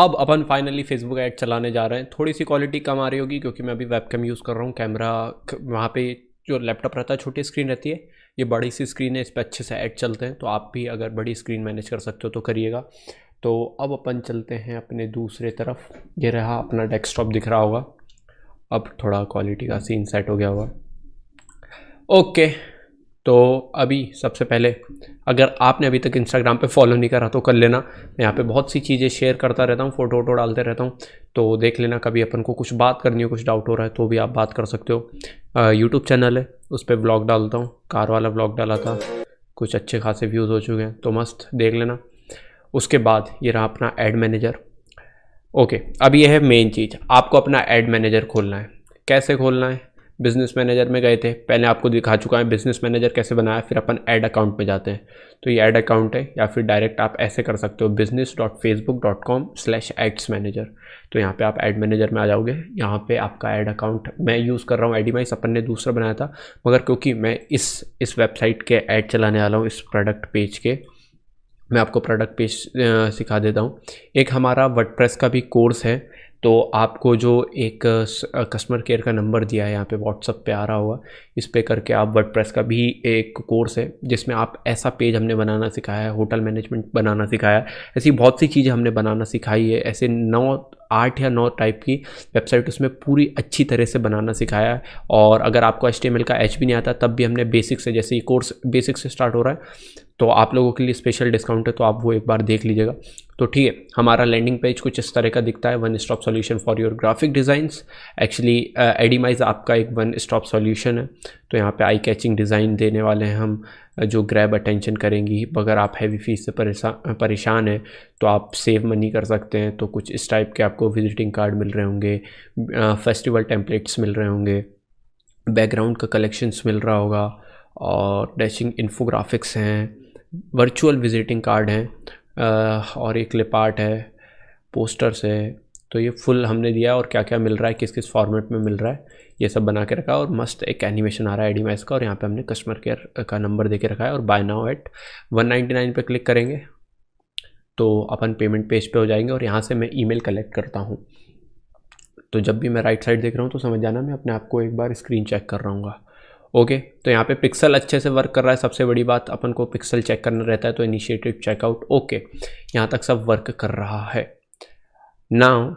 अब अपन finally Facebook ad चलाने जा रहे हैं। थोड़ी सी क्वालिटी कम आ रही होगी क्योंकि मैं अभी वेबकैम यूज़ कर रहा हूँ। कैमरा वहाँ पे जो लैपटॉप रहता है छोटी स्क्रीन रहती है, ये बड़ी सी स्क्रीन है, इस पर अच्छे से ऐड चलते हैं। तो आप भी अगर बड़ी स्क्रीन मैनेज कर सकते हो तो करिएगा। तो अब अपन चलते हैं अपने दूसरे तरफ। ये रहा अपना डेस्कटॉप, दिख रहा होगा। अब थोड़ा क्वालिटी का सीन सेट हो गया होगा। ओके, तो अभी सबसे पहले अगर आपने अभी तक इंस्टाग्राम पे फॉलो नहीं करा तो कर लेना। मैं यहाँ पे बहुत सी चीज़ें शेयर करता रहता हूँ, फ़ोटो वोटो डालते रहता हूँ, तो देख लेना। कभी अपन को कुछ बात करनी हो, कुछ डाउट हो रहा है तो भी आप बात कर सकते हो। यूट्यूब चैनल है, उस पर व्लॉग डालता हूँ। कार वाला व्लॉग डाला था, कुछ अच्छे खासे व्यूज़ हो चुके हैं, तो मस्त देख लेना। उसके बाद ये रहा अपना एड मैनेजर। ओके, अब ये है मेन चीज़, आपको अपना एड मैनेजर खोलना है। कैसे खोलना है? बिज़नेस मैनेजर में गए थे, पहले आपको दिखा चुका है बिज़नेस मैनेजर कैसे बनाया। फिर अपन ऐड अकाउंट पे जाते हैं, तो ये ऐड अकाउंट है, या फिर डायरेक्ट आप ऐसे कर सकते हो business.facebook.com/ads-manager। तो यहाँ पे आप ऐड मैनेजर में आ जाओगे। यहाँ पे आपका ऐड अकाउंट मैं यूज़ कर रहा हूँ एडीमाइस, अपन ने दूसरा बनाया था, मगर क्योंकि मैं इस वेबसाइट के ऐड चलाने वाला हूँ, इस प्रोडक्ट पेज के, मैं आपको प्रोडक्ट पेज सिखा देता हूँ। एक हमारा वर्डप्रेस का भी कोर्स है, तो आपको जो एक कस्टमर केयर का नंबर दिया है यहाँ पे व्हाट्सअप पे आ रहा होगा, इस पे करके आप वर्डप्रेस का भी एक कोर्स है जिसमें आप ऐसा पेज हमने बनाना सिखाया है, होटल मैनेजमेंट बनाना सिखाया है, ऐसी बहुत सी चीज़ें हमने बनाना सिखाई है। ऐसे 8 या 9 टाइप की वेबसाइट उसमें पूरी अच्छी तरह से बनाना सिखाया है। और अगर आपको HTML का H भी नहीं आता तब भी हमने बेसिक से, जैसे ये कोर्स बेसिक से स्टार्ट हो रहा है, तो आप लोगों के लिए स्पेशल डिस्काउंट है, तो आप वो एक बार देख लीजिएगा। तो ठीक है, हमारा लैंडिंग पेज कुछ इस तरह का दिखता है, one stop solution for your graphic designs. Actually Adimize आपका एक वन स्टॉप सॉल्यूशन है। तो यहाँ पे आई कैचिंग डिज़ाइन देने वाले हैं हम, जो ग्रैब अटेंशन करेंगी। अगर आप हैवी फीस से परेशान हैं तो आप सेव मनी कर सकते हैं। तो कुछ इस टाइप के आपको विजिटिंग कार्ड मिल रहे होंगे, फेस्टिवल टेम्पलेट्स मिल रहे होंगे, बैकग्राउंड का कलेक्शंस मिल रहा होगा, और डैशिंग इन्फोग्राफिक्स हैं, वर्चुअल विजिटिंग कार्ड हैं, और एक क्लिप आर्ट है, पोस्टर्स है। तो ये फुल हमने दिया, और क्या क्या मिल रहा है, किस किस फॉर्मेट में मिल रहा है, ये सब बना के रखा है। और मस्त एक एनिमेशन आ रहा है एडीमाइस का, और यहाँ पे हमने कस्टमर केयर का नंबर दे के रखा है। और बाय नाउ एट 199 पे क्लिक करेंगे तो अपन पेमेंट पेज पे हो जाएंगे। और यहाँ से मैं ईमेल कलेक्ट करता हूँ। तो जब भी मैं राइट साइड देख रहा हूँ तो समझ जाना मैं अपने आप को एक बार स्क्रीन चेक कर रहा हूँ। ओके, तो यहाँ पे पिक्सल अच्छे से वर्क कर रहा है। सबसे बड़ी बात, अपन को पिक्सल चेक करना रहता है, तो इनिशिएटिव चेकआउट ओके, यहाँ तक सब वर्क कर रहा है। नाउ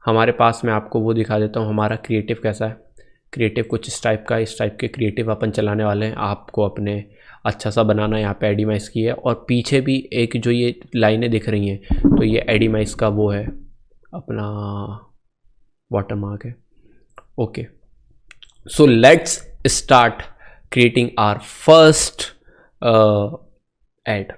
हमारे पास, मैं आपको वो दिखा देता हूँ हमारा क्रिएटिव कैसा है। क्रिएटिव कुछ इस टाइप का, इस टाइप के क्रिएटिव अपन चलाने वाले हैं। आपको अपने अच्छा सा बनाना है। यहाँ पे एडीमाइस की है, और पीछे भी एक जो ये लाइनें दिख रही हैं, तो ये एडीमाइस का वो है, अपना वाटरमार्क है। Okay, so let's start creating our first ad.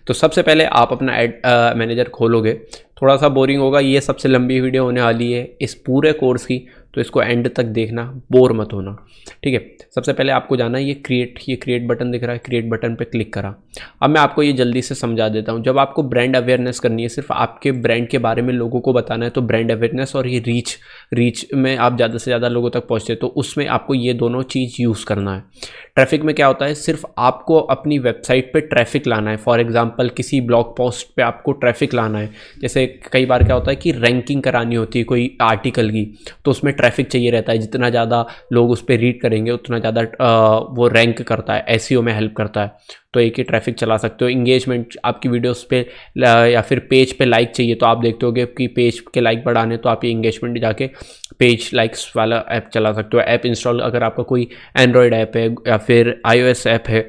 तो सबसे पहले आप अपना ऐड मैनेजर खोलोगे। थोड़ा सा बोरिंग होगा, ये सबसे लंबी वीडियो होने वाली है इस पूरे कोर्स की, तो इसको एंड तक देखना, बोर मत होना, ठीक है। सबसे पहले आपको जाना है ये क्रिएट बटन दिख रहा है, क्रिएट बटन पे क्लिक करा। अब मैं आपको ये जल्दी से समझा देता हूँ। जब आपको ब्रांड अवेयरनेस करनी है, सिर्फ आपके ब्रांड के बारे में लोगों को बताना है, तो ब्रांड अवेयरनेस और ये रीच में आप ज़्यादा से ज़्यादा लोगों तक पहुँचते, तो उसमें आपको ये दोनों चीज़ यूज़ करना है। ट्रैफिक में क्या होता है, सिर्फ आपको अपनी वेबसाइट पे ट्रैफिक लाना है। फॉर एग्जांपल किसी ब्लॉग पोस्ट पे आपको ट्रैफिक लाना है। जैसे कई बार क्या होता है कि रैंकिंग करानी होती है कोई आर्टिकल की, तो उसमें ट्रैफिक चाहिए रहता है। जितना ज़्यादा लोग उस पर रीड करेंगे उतना ज़्यादा वो रैंक करता है, एसईओ में हेल्प करता है। तो एक ही ट्रैफिक चला सकते हो। इंगेजमेंट, आपकी वीडियोस पे या फिर पेज पे लाइक चाहिए, तो आप देखते होगे कि पेज के लाइक बढ़ाने, तो आप ये इंगेजमेंट जाके पेज लाइक्स वाला ऐप चला सकते हो। ऐप इंस्टॉल, अगर आपका कोई एंड्रॉयड ऐप है या फिर iOS ऐप है,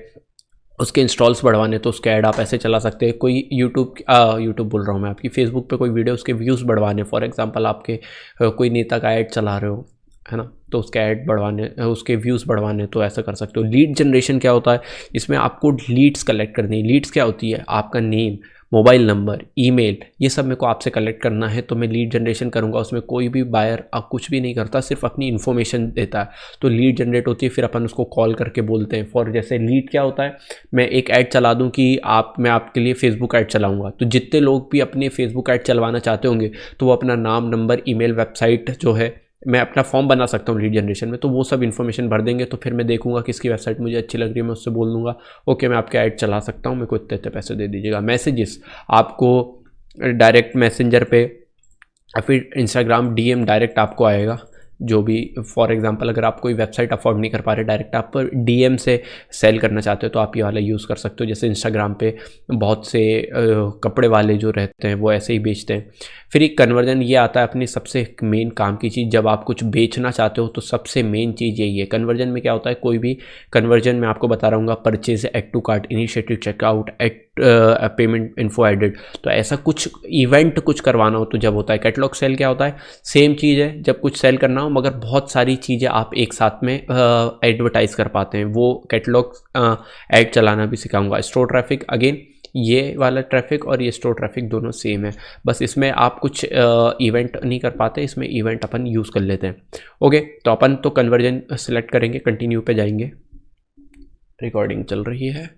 उसके इंस्टॉल्स बढ़वाने, तो उसके ऐड आप ऐसे चला सकते हैं। कोई यूट्यूब बोल रहा हूँ मैं, आपकी फेसबुक पे कोई वीडियो, उसके व्यूज़ बढ़वाने, फॉर एग्जांपल आपके कोई नेता का ऐड चला रहे हो, है ना, तो उसके ऐड बढ़वाने, उसके व्यूज़ बढ़वाने, तो ऐसा कर सकते हो। लीड जनरेशन क्या होता है, इसमें आपको लीड्स कलेक्ट करनी है। लीड्स क्या होती है, आपका नेम, मोबाइल नंबर, ईमेल, ये सब मेरे को आपसे कलेक्ट करना है, तो मैं लीड जनरेशन करूँगा। उसमें कोई भी बायर आप कुछ भी नहीं करता, सिर्फ अपनी इन्फॉर्मेशन देता है, तो लीड जनरेट होती है। फिर अपन उसको कॉल करके बोलते हैं। फॉर जैसे लीड क्या होता है, मैं एक ऐड चला दूं कि मैं आपके लिए फेसबुक ऐड चलाऊंगा, तो जितने लोग भी अपने फेसबुक ऐड चलवाना चाहते होंगे, तो वो अपना नाम, नंबर, ईमेल, वेबसाइट जो है, मैं अपना फॉर्म बना सकता हूँ लीड जनरेशन में, तो वो सब इन्फॉर्मेशन भर देंगे। तो फिर मैं देखूंगा किसकी वेबसाइट मुझे अच्छी लग रही है, मैं उससे बोल दूंगा ओके मैं आपके ऐड चला सकता हूँ, मेरे को इतने इतने पैसे दे दीजिएगा। मैसेजेस आपको डायरेक्ट मैसेंजर पे या फिर इंस्टाग्राम डीएम डायरेक्ट आपको आएगा। जो भी फॉर एग्जांपल अगर आप कोई वेबसाइट अफोर्ड नहीं कर पा रहे, डायरेक्ट आप डीएम से सेल करना चाहते हो तो आप ये वाला यूज़ कर सकते हो। जैसे इंस्टाग्राम पे बहुत से कपड़े वाले जो रहते हैं वो ऐसे ही बेचते हैं। फिर एक कन्वर्जन ये आता है अपनी सबसे मेन काम की चीज़। जब आप कुछ बेचना चाहते हो तो सबसे मेन चीज़ यही है। कन्वर्जन में क्या होता है, कोई भी कन्वर्जन में आपको बता रहा हूँ, purchase, add to cart, initiative, checkout, add payment, info added. तो ऐसा कुछ इवेंट कुछ करवाना हो तो जब होता है। कैटलॉग सेल क्या होता है, सेम चीज़ है, जब कुछ सेल करना हो मगर बहुत सारी चीज़ें आप एक साथ में एडवर्टाइज कर पाते हैं, वो कैटलॉग ऐड चलाना भी सिखाऊंगा। स्टोर ट्रैफिक, अगेन ये वाला ट्रैफिक और ये स्टोर ट्रैफिक दोनों सेम है, बस इसमें आप कुछ इवेंट नहीं कर पाते, इसमें इवेंट अपन यूज़ कर लेते हैं। ओके, तो अपन तो कन्वर्जन सेलेक्ट करेंगे, कंटिन्यू पे जाएंगे, रिकॉर्डिंग चल रही है।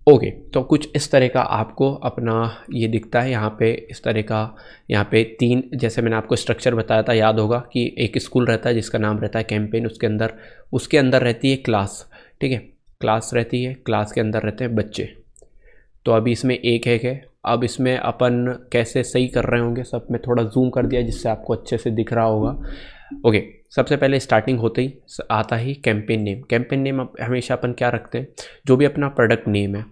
ओके, तो कुछ इस तरह का आपको अपना ये दिखता है यहाँ पे, इस तरह का। यहाँ पे 3, जैसे मैंने आपको स्ट्रक्चर बताया था, याद होगा कि एक स्कूल रहता है जिसका नाम रहता है कैंपेन, उसके अंदर रहती है क्लास, ठीक है, क्लास रहती है, क्लास के अंदर रहते हैं बच्चे। तो अभी इसमें एक है। अब इसमें अपन कैसे सही कर रहे होंगे सब, मैं थोड़ा जूम कर दिया जिससे आपको अच्छे से दिख रहा होगा। ओके, सबसे पहले स्टार्टिंग होते ही आता ही कैंपेन नेम। कैंपेन नेम हमेशा अपन क्या रखते हैं, जो भी अपना प्रोडक्ट नेम है,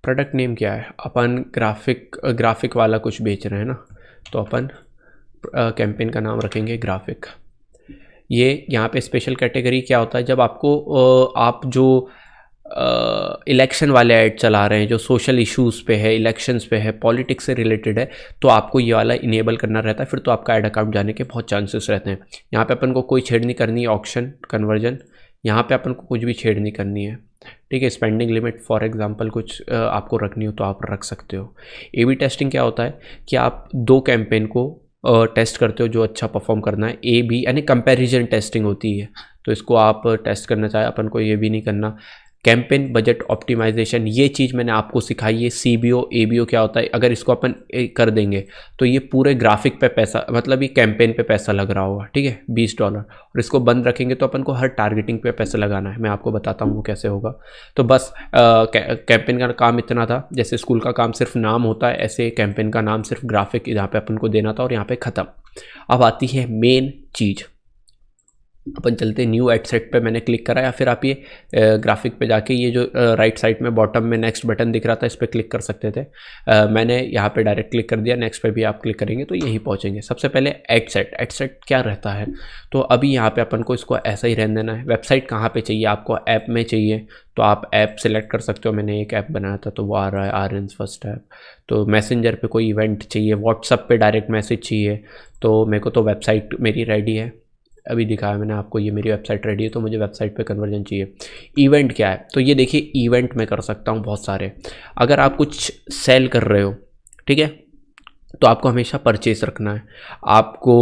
प्रोडक्ट नेम क्या है, अपन ग्राफिक वाला कुछ बेच रहे हैं ना, तो अपन कैंपेन का नाम रखेंगे ग्राफिक। ये यहाँ पे स्पेशल कैटेगरी क्या होता है, जब आपको आप जो इलेक्शन वाले ऐड चला रहे हैं, जो सोशल इश्यूज़ पे है, इलेक्शंस पे है, पॉलिटिक्स से रिलेटेड है, तो आपको ये वाला इनेबल करना रहता है, फिर तो आपका ऐड अकाउंट जाने के बहुत चांसेस रहते हैं। यहाँ पे अपन को कोई छेड़ नहीं करनी है, ऑक्शन, कन्वर्जन, यहाँ पे अपन को कुछ भी छेड़ नहीं करनी है, ठीक है। स्पेंडिंग लिमिट फॉर एग्जांपल कुछ आपको रखनी हो तो आप रख सकते हो। ए/बी टेस्टिंग क्या होता है कि आप 2 कैंपेन को टेस्ट करते हो, जो अच्छा परफॉर्म करना है। ए/बी यानी कंपैरिजन टेस्टिंग होती है, तो इसको आप टेस्ट करना चाहे, अपन को ये भी नहीं करना। कैंपेन बजट ऑप्टिमाइजेशन, ये चीज़ मैंने आपको सिखाई है। CBO ABO क्या होता है, अगर इसको अपन कर देंगे तो ये पूरे ग्राफिक पे पैसा, मतलब ये कैंपेन पे पैसा लग रहा होगा, ठीक है, $20, और इसको बंद रखेंगे तो अपन को हर टारगेटिंग पे पैसा लगाना है। मैं आपको बताता हूँ वो कैसे होगा। तो बस कैंपेन का काम इतना था, जैसे स्कूल का काम सिर्फ नाम होता है, ऐसे कैंपेन का नाम सिर्फ ग्राफिक यहाँ पे अपन को देना था, और यहाँ पे ख़त्म। अब आती है मेन चीज़, अपन चलते न्यू एड सेट पे मैंने क्लिक करा, या फिर आप ये ग्राफिक पे जाके ये जो राइट साइड में बॉटम में नेक्स्ट बटन दिख रहा था, इस पर क्लिक कर सकते थे। मैंने यहाँ पे डायरेक्ट क्लिक कर दिया, नेक्स्ट पे भी आप क्लिक करेंगे तो यही पहुँचेंगे। सबसे पहले एड सेट क्या रहता है, तो अभी यहाँ पे अपन को इसको ऐसा ही रहने देना है। वेबसाइट कहाँ पे चाहिए आपको, ऐप में चाहिए तो आप ऐप सेलेक्ट कर सकते हो। मैंने एक ऐप बनाया था तो वो आ रहा है RN's फर्स्ट ऐप। तो मैसेंजर पे कोई इवेंट चाहिए, व्हाट्सअप पे डायरेक्ट मैसेज चाहिए, तो मेरे को तो वेबसाइट मेरी रेडी है, अभी दिखाया मैंने आपको, ये मेरी वेबसाइट रेडी है, तो मुझे वेबसाइट पे कन्वर्जन चाहिए। इवेंट क्या है, तो ये देखिए इवेंट में कर सकता हूँ बहुत सारे। अगर आप कुछ सेल कर रहे हो, ठीक है, तो आपको हमेशा परचेस रखना है। आपको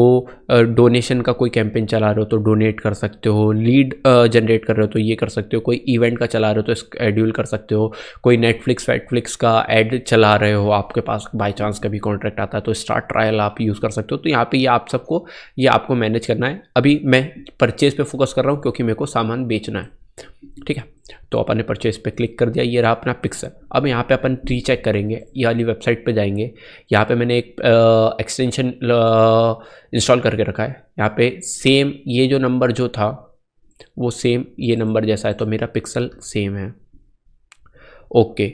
डोनेशन का कोई कैंपेन चला रहे हो तो डोनेट कर सकते हो, लीड जनरेट कर रहे हो तो ये कर सकते हो, कोई इवेंट का चला रहे हो तो शेड्यूल कर सकते हो, कोई नेटफ्लिक्स का ऐड चला रहे हो, आपके पास बाय चांस कभी कॉन्ट्रैक्ट आता है तो स्टार्ट ट्रायल आप यूज़ कर सकते हो। तो यहाँ पे ये आप सबको, ये आपको मैनेज करना है। अभी मैं परचेज पे फोकस कर रहा हूँ क्योंकि मेरे को सामान बेचना है, ठीक है। तो अपन ने परचेज पे क्लिक कर दिया, ये रहा अपना पिक्सल। अब यहाँ पे अपन रीचेक करेंगे, ये वाली वेबसाइट पे जाएंगे, यहाँ पे मैंने एक एक्सटेंशन इंस्टॉल करके रखा है। यहाँ पे सेम ये जो नंबर जो था वो सेम ये नंबर जैसा है, तो मेरा पिक्सल सेम है। ओके,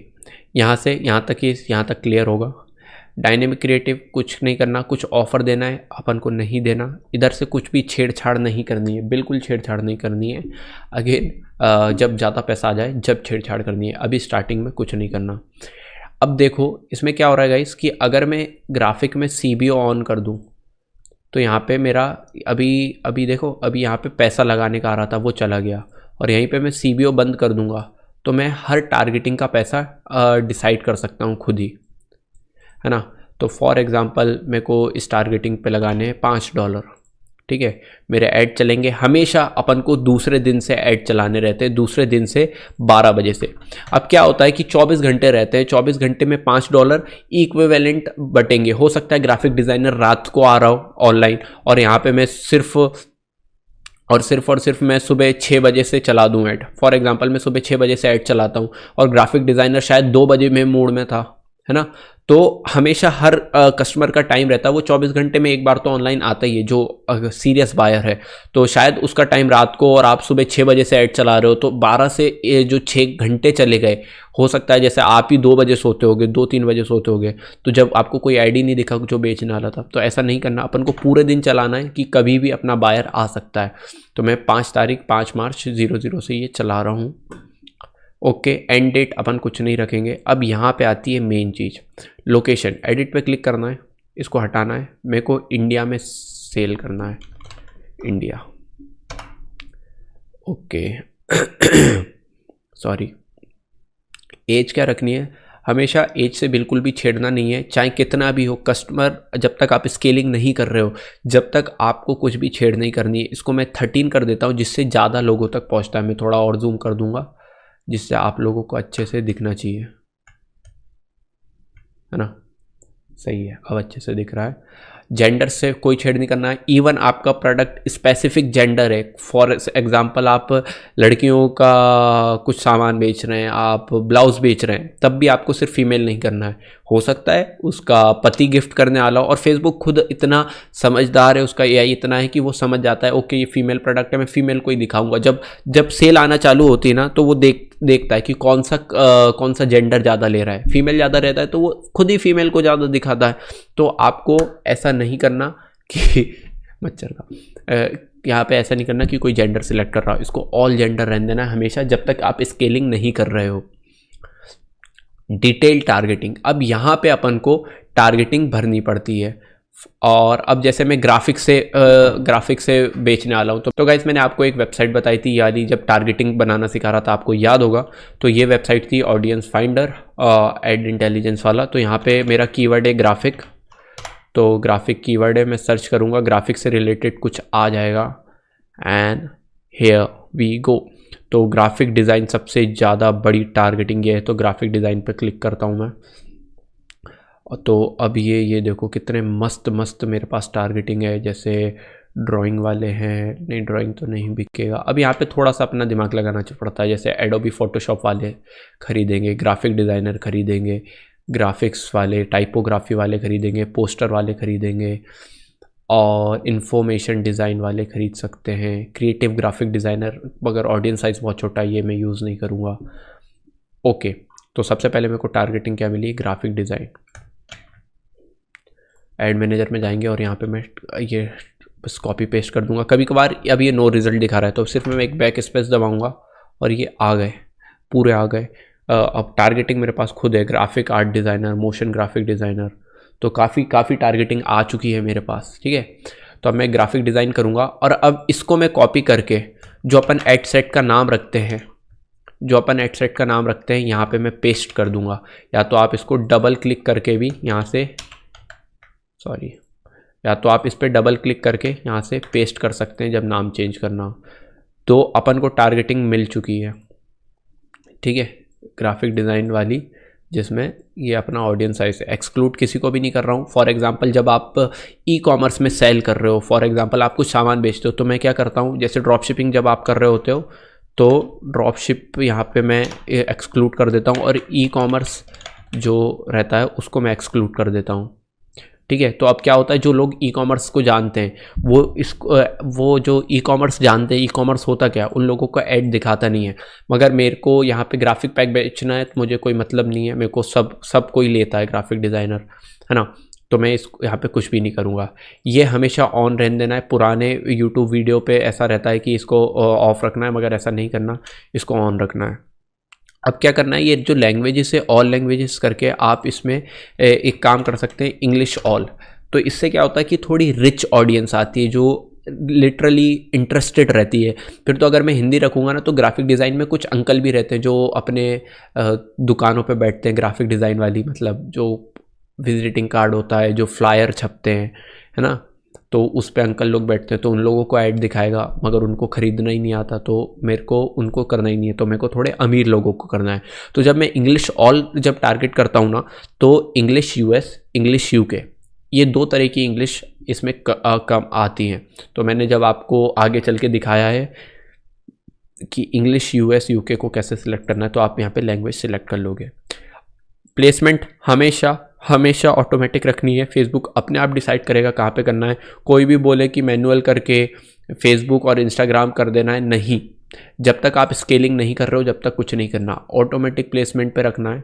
यहाँ से यहाँ तक क्लियर होगा। डायनेमिक क्रिएटिव कुछ नहीं करना, कुछ ऑफर देना है अपन को, नहीं देना। इधर से कुछ भी छेड़छाड़ नहीं करनी है, बिल्कुल छेड़छाड़ नहीं करनी है। अगेन जब ज़्यादा पैसा आ जाए जब छेड़छाड़ करनी है, अभी स्टार्टिंग में कुछ नहीं करना। अब देखो इसमें क्या हो रहा है गाइस, कि अगर मैं ग्राफिक में CBO ऑन कर दूं तो यहाँ पे मेरा अभी देखो, अभी यहाँ पे पैसा लगाने का आ रहा था वो चला गया, और यहीं पे मैं CBO बंद कर दूंगा तो मैं हर टारगेटिंग का पैसा डिसाइड कर सकता हूँ खुद ही, है ना। तो फॉर एग्ज़ाम्पल मेरे को इस टारगेटिंग पे लगाने हैं $5, ठीक है। मेरे ऐड चलेंगे हमेशा, अपन को दूसरे दिन से ऐड चलाने रहते हैं, दूसरे दिन से 12 बजे से। अब क्या होता है कि 24 घंटे रहते हैं, 24 घंटे में $5 इक्विवेलेंट बटेंगे। हो सकता है ग्राफिक डिज़ाइनर रात को आ रहा हो ऑनलाइन, और यहाँ पे मैं सिर्फ मैं सुबह 6 बजे से चला दूँ ऐड। फॉर एग्जाम्पल मैं सुबह 6 बजे से ऐड चलाता हूँ और ग्राफिक डिज़ाइनर शायद 2 बजे में मूड में था, है ना, तो हमेशा हर कस्टमर का टाइम रहता है, वो 24 घंटे में एक बार तो ऑनलाइन आता ही है जो सीरियस बायर है। तो शायद उसका टाइम रात को और आप सुबह 6 बजे से ऐड चला रहे हो, तो 12 से जो 6 घंटे चले गए, हो सकता है जैसे आप ही 2 बजे सोते होगे, 2-3 बजे सोते होगे, तो जब आपको कोई आईडी नहीं दिखा जो बेचने वाला था। तो ऐसा नहीं करना, अपन को पूरे दिन चलाना है कि कभी भी अपना बायर आ सकता है। तो मैं 5 मार्च 00 से ये चला रहा हूँ। ओके, एंड डेट अपन कुछ नहीं रखेंगे। अब यहाँ पे आती है मेन चीज़, लोकेशन। एडिट पे क्लिक करना है, इसको हटाना है, मेरे को इंडिया में सेल करना है, इंडिया। ओके सॉरी, एज क्या रखनी है, हमेशा एज से बिल्कुल भी छेड़ना नहीं है, चाहे कितना भी हो कस्टमर। जब तक आप स्केलिंग नहीं कर रहे हो, जब तक आपको कुछ भी छेड़ नहीं करनी है। इसको मैं 13 कर देता हूँ, जिससे ज़्यादा लोगों तक पहुँचता है। मैं थोड़ा और जूम कर दूंगा, जिससे आप लोगों को अच्छे से दिखना चाहिए, है ना। सही है, अब अच्छे से दिख रहा है। जेंडर से कोई छेड़ नहीं करना है। इवन आपका प्रोडक्ट स्पेसिफिक जेंडर है, फॉर एग्जांपल आप लड़कियों का कुछ सामान बेच रहे हैं, आप ब्लाउज बेच रहे हैं, तब भी आपको सिर्फ फीमेल नहीं करना है। हो सकता है उसका पति गिफ्ट करने वाला हो, और फेसबुक खुद इतना समझदार है, उसका एआई इतना है कि वो समझ जाता है, ओके ये फीमेल प्रोडक्ट है, मैं फीमेल को ही दिखाऊंगा। जब सेल आना चालू होती है ना, तो वो देखता है कि कौन सा जेंडर ज़्यादा ले रहा है। फीमेल ज़्यादा रहता है तो वो खुद ही फीमेल को ज़्यादा दिखाता है। तो आपको ऐसा नहीं करना कि मच्छर का यहाँ पे ऐसा नहीं करना कि कोई जेंडर सिलेक्ट कर रहा हो, इसको ऑल जेंडर रहने देना हमेशा, जब तक आप स्केलिंग नहीं कर रहे हो। डिटेल टारगेटिंग, अब यहाँ पे अपन को टारगेटिंग भरनी पड़ती है। और अब जैसे मैं ग्राफिक से बेचने वाला हूँ, तो गाइस मैंने आपको एक वेबसाइट बताई थी, यानी जब टारगेटिंग बनाना सिखा रहा था, आपको याद होगा। तो ये वेबसाइट थी ऑडियंस फाइंडर, एड इंटेलिजेंस वाला। तो यहाँ पे मेरा कीवर्ड है ग्राफिक, तो ग्राफिक कीवर्ड है, मैं सर्च करूँगा, ग्राफिक से रिलेटेड कुछ आ जाएगा, एंड हियर वी गो। तो ग्राफिक डिज़ाइन सबसे ज़्यादा बड़ी टारगेटिंग ये है, तो ग्राफिक डिज़ाइन पे क्लिक करता हूँ मैं। तो अब ये देखो कितने मस्त मेरे पास टारगेटिंग है। जैसे ड्राइंग वाले हैं, नहीं ड्राइंग तो नहीं बिकेगा। अब यहाँ पे थोड़ा सा अपना दिमाग लगाना पड़ता है। जैसे एडोबी फोटोशॉप वाले खरीदेंगे, ग्राफिक डिज़ाइनर खरीदेंगे, ग्राफिक्स वाले, टाइपोग्राफी वाले खरीदेंगे, पोस्टर वाले खरीदेंगे, और इन्फॉर्मेशन डिज़ाइन वाले खरीद सकते हैं, क्रिएटिव ग्राफिक डिज़ाइनर। मगर ऑडियंस साइज़ बहुत छोटा है, ये मैं यूज़ नहीं करूँगा। ओके, तो सबसे पहले मेरे को टारगेटिंग क्या मिली, ग्राफिक डिज़ाइन। एड मैनेजर में जाएंगे और यहाँ पे मैं ये बस कॉपी पेस्ट कर दूंगा। कभी कभार अब ये नो रिजल्ट दिखा रहा है, तो सिर्फ मैं एक बैक स्पेस दबाऊंगा और ये आ गए, पूरे आ गए। अब टारगेटिंग मेरे पास खुद है, graphic art designer, motion graphic designer, तो काफ़ी टारगेटिंग आ चुकी है मेरे पास। ठीक है, तो अब मैं ग्राफिक डिज़ाइन करूँगा, और अब इसको मैं कॉपी करके जो अपन एड सेट का नाम रखते हैं, यहाँ पे मैं पेस्ट कर दूंगा। या तो आप इसको डबल क्लिक करके भी यहाँ से, या तो आप इस पर डबल क्लिक करके यहाँ से पेस्ट कर सकते हैं जब नाम चेंज करना हो। तो अपन को टारगेटिंग मिल चुकी है, ठीक है, ग्राफिक डिज़ाइन वाली, जिसमें ये अपना ऑडियंस साइज है। एक्सक्लूड किसी को भी नहीं कर रहा हूँ। फॉर एग्जांपल जब आप ई कॉमर्स में सेल कर रहे हो, फॉर एग्जांपल आप कुछ सामान बेचते हो, तो मैं क्या करता हूँ, जैसे ड्रॉप शिपिंग जब आप कर रहे होते हो, तो ड्रॉप शिप यहाँ पे मैं एक्सक्लूड कर देता हूँ, और ई कॉमर्स जो रहता है उसको मैं एक्सक्लूड कर देता हूँ। ठीक है, तो अब क्या होता है, जो लोग ई कॉमर्स को जानते हैं, वो जो ई कॉमर्स जानते हैं, ई कॉमर्स होता क्या, उन लोगों को ऐड दिखाता नहीं है। मगर मेरे को यहाँ पे ग्राफिक पैक बेचना है, तो मुझे कोई मतलब नहीं है, मेरे को सब कोई लेता है, ग्राफिक डिज़ाइनर, है ना। तो मैं यहाँ पे कुछ भी नहीं करूँगा, ये हमेशा ऑन रहने देना है। पुराने यूट्यूब वीडियो पे ऐसा रहता है कि इसको ऑफ रखना है, मगर ऐसा नहीं करना, इसको ऑन रखना है। अब क्या करना है, ये जो लैंग्वेजेस है, ऑल लैंग्वेजेस करके आप इसमें एक काम कर सकते हैं, इंग्लिश ऑल। तो इससे क्या होता है कि थोड़ी रिच ऑडियंस आती है, जो लिटरली इंटरेस्टेड रहती है। फिर तो अगर मैं हिंदी रखूँगा ना, तो ग्राफिक डिज़ाइन में कुछ अंकल भी रहते हैं जो अपने दुकानों पे बैठते हैं, ग्राफिक डिज़ाइन वाली, मतलब जो विजिटिंग कार्ड होता है, जो फ्लायर छपते हैं, है ना, तो उस पे अंकल लोग बैठते हैं, तो उन लोगों को ऐड दिखाएगा, मगर उनको ख़रीदना ही नहीं आता, तो मेरे को उनको करना ही नहीं है, तो मेरे को थोड़े अमीर लोगों को करना है। तो जब मैं इंग्लिश ऑल जब टारगेट करता हूँ ना, तो इंग्लिश यूएस, इंग्लिश यूके, ये 2 तरह की इंग्लिश इसमें कम आती हैं। तो मैंने जब आपको आगे चल के दिखाया है कि इंग्लिश यूएस यूके को कैसे सिलेक्ट करना है, तो आप यहाँ पे लैंग्वेज सिलेक्ट कर लोगे। प्लेसमेंट हमेशा ऑटोमेटिक रखनी है। फेसबुक अपने आप डिसाइड करेगा कहाँ पे करना है। कोई भी बोले कि मैनुअल करके फेसबुक और इंस्टाग्राम कर देना है, नहीं। जब तक आप स्केलिंग नहीं कर रहे हो जब तक कुछ नहीं करना, ऑटोमेटिक प्लेसमेंट पे रखना है।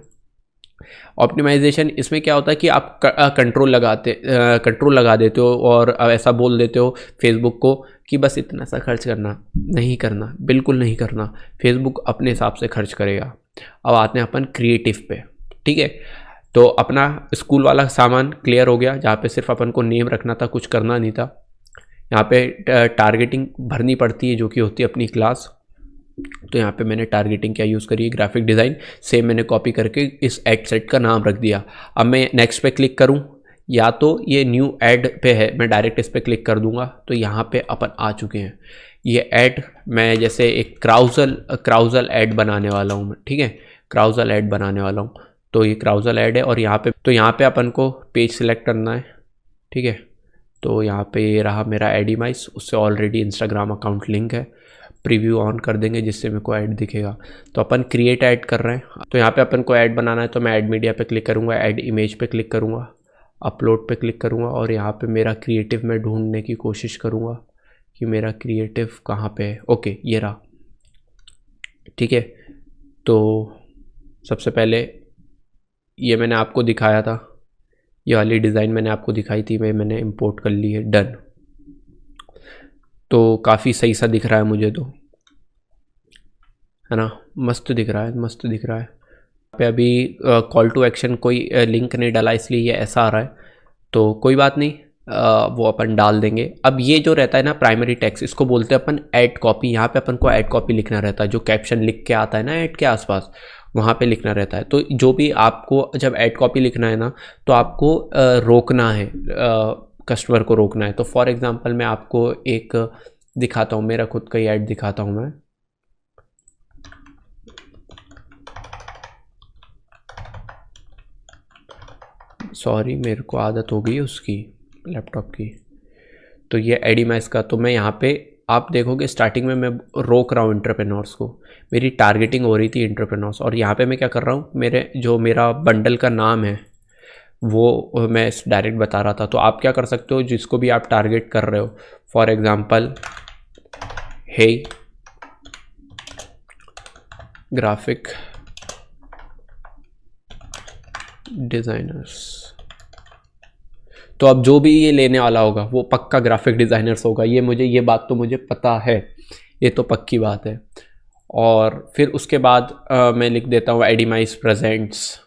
ऑप्टिमाइजेशन इसमें क्या होता है कि आप कंट्रोल लगा देते हो और ऐसा बोल देते हो फेसबुक को कि बस इतना सा खर्च करना, नहीं करना, बिल्कुल नहीं करना। फेसबुक अपने हिसाब से खर्च करेगा। अब आते हैं अपन क्रिएटिव पे, ठीक है। तो अपना स्कूल वाला सामान क्लियर हो गया, जहाँ पे सिर्फ अपन को नेम रखना था, कुछ करना नहीं था। यहाँ पे टारगेटिंग भरनी पड़ती है जो कि होती है अपनी क्लास। तो यहाँ पे मैंने टारगेटिंग क्या यूज़ करी है, ग्राफिक डिज़ाइन। सेम मैंने कॉपी करके इस एड सेट का नाम रख दिया। अब मैं नेक्स्ट पे क्लिक करूँ, या तो ये न्यू ऐड पे है, मैं डायरेक्ट इस पर क्लिक कर दूंगा तो यहाँ पे अपन आ चुके हैं। ये ऐड मैं जैसे एक क्राउजल ऐड बनाने वाला हूँ, ठीक है। क्राउजल ऐड बनाने वाला हूँ, तो ये क्राउजल ऐड है। और यहाँ पे अपन को पेज सिलेक्ट करना है, ठीक है। तो यहाँ पे ये रहा मेरा एडिमाइस, उससे ऑलरेडी इंस्टाग्राम अकाउंट लिंक है। प्रीव्यू ऑन कर देंगे जिससे मेरे को ऐड दिखेगा। तो अपन क्रिएट ऐड कर रहे हैं, तो यहाँ पे अपन को ऐड बनाना है। तो मैं ऐड मीडिया पे क्लिक करूँगा, ऐड इमेज पे क्लिक करूँगा, अपलोड पे क्लिक करूँगा और यहाँ पे मेरा क्रिएटिव में ढूंढने की कोशिश करूँगा कि मेरा क्रिएटिव कहाँ पे है। ओके, ये रहा, ठीक है। तो सबसे पहले ये मैंने आपको दिखाया था, ये वाली डिज़ाइन मैंने आपको दिखाई थी, मैंने इंपोर्ट कर ली है, डन। तो काफ़ी सही सा दिख रहा है मुझे, तो है ना, मस्त दिख रहा है, मस्त दिख रहा है। पे अभी कॉल टू एक्शन कोई लिंक नहीं डाला इसलिए ये ऐसा आ रहा है, तो कोई बात नहीं, वो अपन डाल देंगे। अब ये जो रहता है ना प्राइमरी टेक्स्ट, इसको बोलते हैं अपन ऐड कॉपी। यहाँ पे अपन को ऐड कॉपी लिखना रहता है, जो कैप्शन लिख के आता है ना ऐड के आसपास, वहाँ पे लिखना रहता है। तो जो भी आपको जब ऐड कॉपी लिखना है ना, तो आपको रोकना है, कस्टमर को रोकना है। तो फॉर एग्जांपल मैं आपको एक दिखाता हूँ, मेरा खुद का ही ऐड दिखाता हूँ मैं। सॉरी, मेरे को आदत हो गई उसकी, लैपटॉप की। तो ये एडिमाइस का, तो मैं यहाँ पे आप देखोगे स्टार्टिंग में मैं रोक रहा हूँ एंटरप्रेन्योर्स को, मेरी टारगेटिंग हो रही थी एंटरप्रेन्योर्स। और यहाँ पे मैं क्या कर रहा हूँ, मेरा बंडल का नाम है वो मैं डायरेक्ट बता रहा था। तो आप क्या कर सकते हो, जिसको भी आप टारगेट कर रहे हो, for example hey graphic designers, तो अब जो भी ये लेने वाला होगा वो पक्का ग्राफिक डिज़ाइनर्स होगा। ये बात तो मुझे पता है, ये तो पक्की बात है। और फिर उसके बाद मैं लिख देता हूँ एडिमाइस प्रेजेंट्स,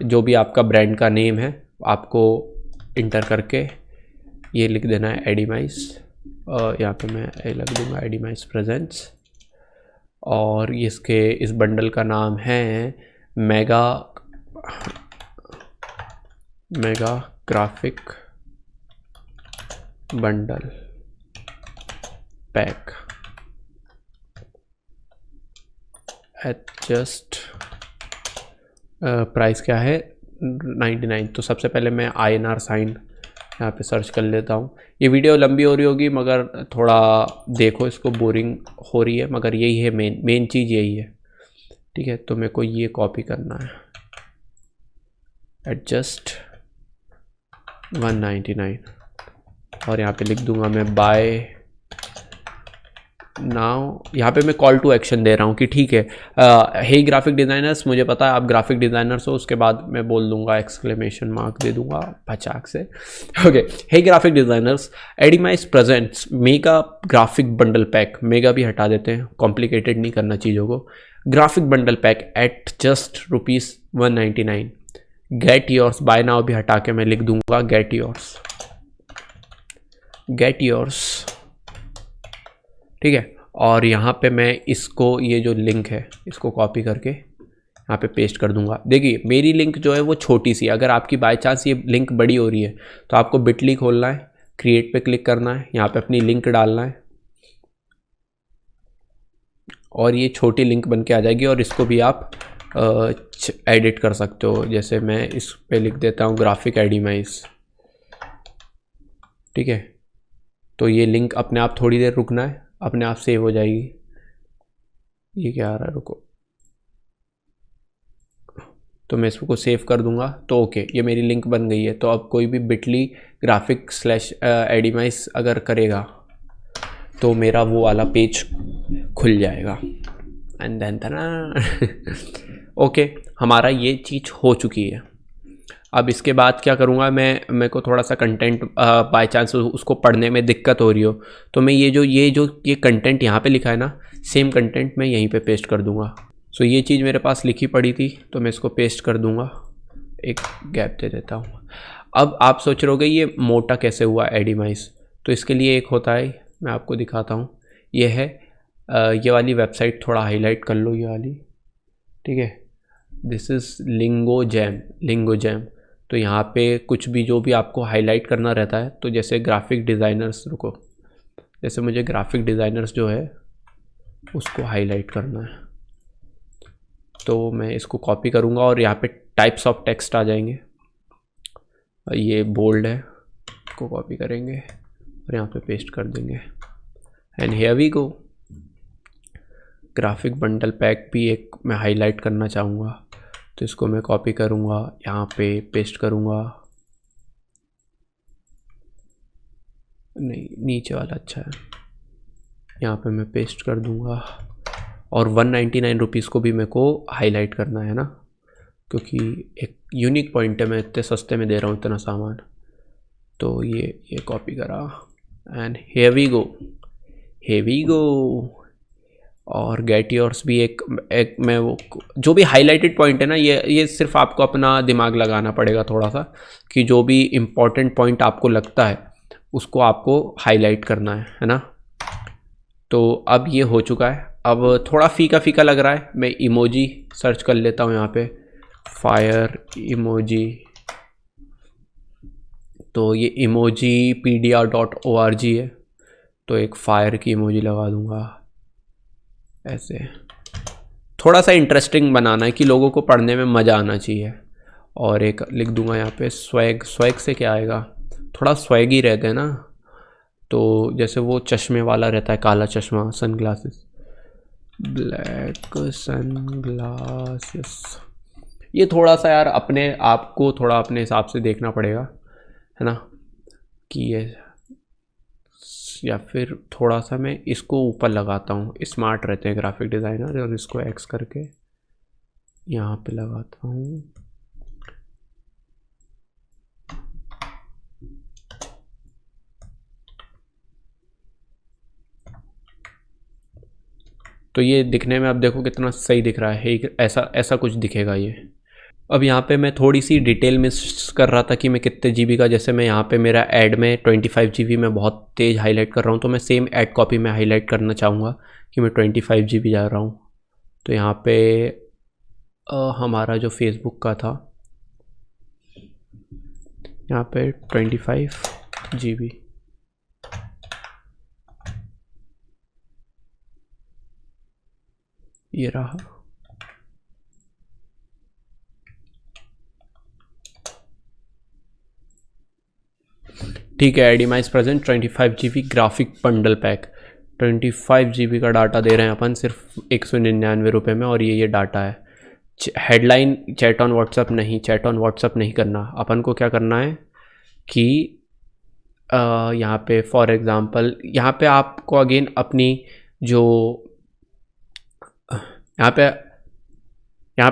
जो भी आपका ब्रांड का नेम है आपको इंटर करके ये लिख देना है एडिमाइस। यहाँ पे मैं लग दूँगा एडिमाइस प्रेजेंट्स। और इस बंडल का नाम है mega graphic bundle pack adjust. Price क्या है, 99। तो सबसे पहले मैं INR साइन यहाँ पे सर्च कर लेता हूँ। ये वीडियो लंबी हो रही होगी मगर थोड़ा देखो, इसको बोरिंग हो रही है, मगर यही है मेन चीज़ यही है, ठीक है। तो मेरे को ये कॉपी करना है, एडजस्ट 199, और यहाँ पे लिख दूंगा मैं बाय नाउ। यहाँ पे मैं कॉल टू एक्शन दे रहा हूँ कि ठीक है, हे ग्राफिक डिज़ाइनर्स, मुझे पता है आप ग्राफिक डिज़ाइनर्स हो। उसके बाद मैं बोल दूंगा एक्सक्लेमेशन मार्क दे दूंगा पचाक से, okay. Hey graphic designers, Adimize presents mega graphic bundle pack, mega भी हटा देते हैं, कॉम्प्लिकेटेड नहीं करना चीज़ों को। Graphic bundle pack at just ₹199, get yours. Buy now भी हटा के मैं लिख दूंगा गेट योर्स, ठीक है। और यहाँ पे मैं इसको, ये जो लिंक है इसको कॉपी करके यहाँ पे पेस्ट कर दूंगा। देखिए मेरी लिंक जो है वो छोटी सी, अगर आपकी बाय चांस ये लिंक बड़ी हो रही है तो आपको बिटली खोलना है, क्रिएट पे क्लिक करना है, यहाँ पे अपनी लिंक डालना है और ये छोटी लिंक बन के आ जाएगी। और इसको भी आप एडिट कर सकते हो, जैसे मैं इस पे लिख देता हूँ ग्राफिक एडिमाइस, ठीक है। तो ये लिंक अपने आप थोड़ी देर रुकना है, अपने आप सेव हो जाएगी। ये क्या आ रहा है, रुको। तो मैं इसको सेव कर दूंगा। तो ओके, ये मेरी लिंक बन गई है। तो अब कोई भी बिटली graphic/edimize अगर करेगा तो मेरा वो वाला पेज खुल जाएगा। एंड देन ओके, हमारा ये चीज़ हो चुकी है। अब इसके बाद क्या करूँगा, मेरे को थोड़ा सा कंटेंट बाय चांस उसको पढ़ने में दिक्कत हो रही हो तो मैं ये कंटेंट यहाँ पे लिखा है ना, सेम कंटेंट मैं यहीं पे पेस्ट कर दूँगा। सो ये चीज़ मेरे पास लिखी पड़ी थी तो मैं इसको पेस्ट कर दूँगा, एक गैप दे देता हूँ। अब आप सोच रहे होगे ये मोटा कैसे हुआ एडिमाइज, तो इसके लिए एक होता है, मैं आपको दिखाता हूँ। ये है ये वाली वेबसाइट, थोड़ा हाईलाइट कर लो ये वाली, ठीक है। This is lingo jam. तो यहाँ पे कुछ भी जो भी आपको हाईलाइट करना रहता है, तो जैसे ग्राफिक डिज़ाइनर्स, रुको, जैसे मुझे ग्राफिक डिज़ाइनर्स जो है उसको हाईलाइट करना है, तो मैं इसको कॉपी करूँगा और यहाँ पे टाइप्स ऑफ टेक्स्ट आ जाएंगे। ये बोल्ड है, इसको कॉपी करेंगे और यहाँ पे पेस्ट कर देंगे। And here we go. Graphic bundle pack भी एक मैं हाईलाइट करना चाहूँगा, तो इसको मैं कॉपी करूँगा, यहाँ पे पेस्ट करूँगा। नहीं, नीचे वाला अच्छा है, यहाँ पे मैं पेस्ट कर दूँगा। और 199 रुपीज़ को भी मेरे को हाईलाइट करना है ना, क्योंकि एक यूनिक पॉइंट है, मैं इतने सस्ते में दे रहा हूँ इतना सामान। तो ये कॉपी करा एंड हियर वी गो। और गेट योर्स भी एक मैं वो जो भी हाईलाइटेड पॉइंट है ना, ये सिर्फ आपको अपना दिमाग लगाना पड़ेगा थोड़ा सा, कि जो भी इम्पोर्टेंट पॉइंट आपको लगता है उसको आपको हाईलाइट करना है ना। तो अब ये हो चुका है। अब थोड़ा फीका फीका लग रहा है, मैं इमोजी सर्च कर लेता हूँ यहाँ पे, फायर इमोजी। तो ये emojipedia.org है, तो एक फायर की इमोजी लगा दूँगा ऐसे। थोड़ा सा इंटरेस्टिंग बनाना है कि लोगों को पढ़ने में मज़ा आना चाहिए। और एक लिख दूँगा यहाँ पे स्वैग से क्या आएगा, थोड़ा स्वैग ही रहते हैं ना, तो जैसे वो चश्मे वाला रहता है, काला चश्मा, सनग्लासेस, ब्लैक सनग्लासेस। ये थोड़ा सा यार अपने आप को थोड़ा अपने हिसाब से देखना पड़ेगा, है ना, कि ये, या फिर थोड़ा सा मैं इसको ऊपर लगाता हूँ, स्मार्ट रहते हैं ग्राफिक डिज़ाइनर, और इसको एक्स करके यहाँ पे लगाता हूँ। तो ये दिखने में अब देखो कितना सही दिख रहा है, ऐसा कुछ दिखेगा ये। अब यहाँ पे मैं थोड़ी सी डिटेल मिस कर रहा था कि मैं कितने जीबी का, जैसे मैं यहाँ पे मेरा ऐड में 25 जीबी में बहुत तेज़ हाईलाइट कर रहा हूँ, तो मैं सेम ऐड कॉपी में हाईलाइट करना चाहूँगा कि मैं 25 जीबी जा रहा हूँ। तो यहाँ पे हमारा जो फेसबुक का था, यहाँ पे 25 जीबी, ये रहा। ठीक है, Adimize present 25 GB graphic bundle pack, 25 GB का डाटा दे रहे हैं अपन सिर्फ 199 रुपये में, और ये डाटा है। हेडलाइन चैट ऑन व्हाट्सअप नहीं करना। अपन को क्या करना है कि यहाँ पे फॉर एग्ज़ाम्पल, यहाँ पे आपको अगेन अपनी जो यहाँ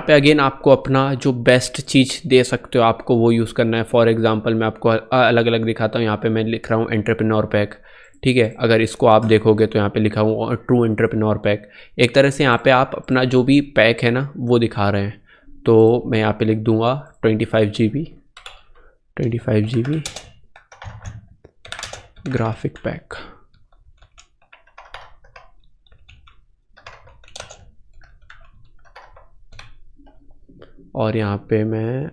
पे अगेन आपको अपना जो बेस्ट चीज़ दे सकते हो आपको वो यूज़ करना है। फॉर एग्ज़ाम्पल मैं आपको अलग अलग दिखाता हूँ। यहाँ पे मैं लिख रहा हूँ एंटरप्रेन्योर पैक, ठीक है। अगर इसको आप देखोगे तो यहाँ पे लिखा हुआ ट्रू एंटरप्रेन्योर पैक। एक तरह से यहाँ पे आप अपना जो भी पैक है ना वो दिखा रहे हैं। तो मैं यहाँ पे लिख दूँगा 25 GB ग्राफिक पैक। और यहाँ पे मैं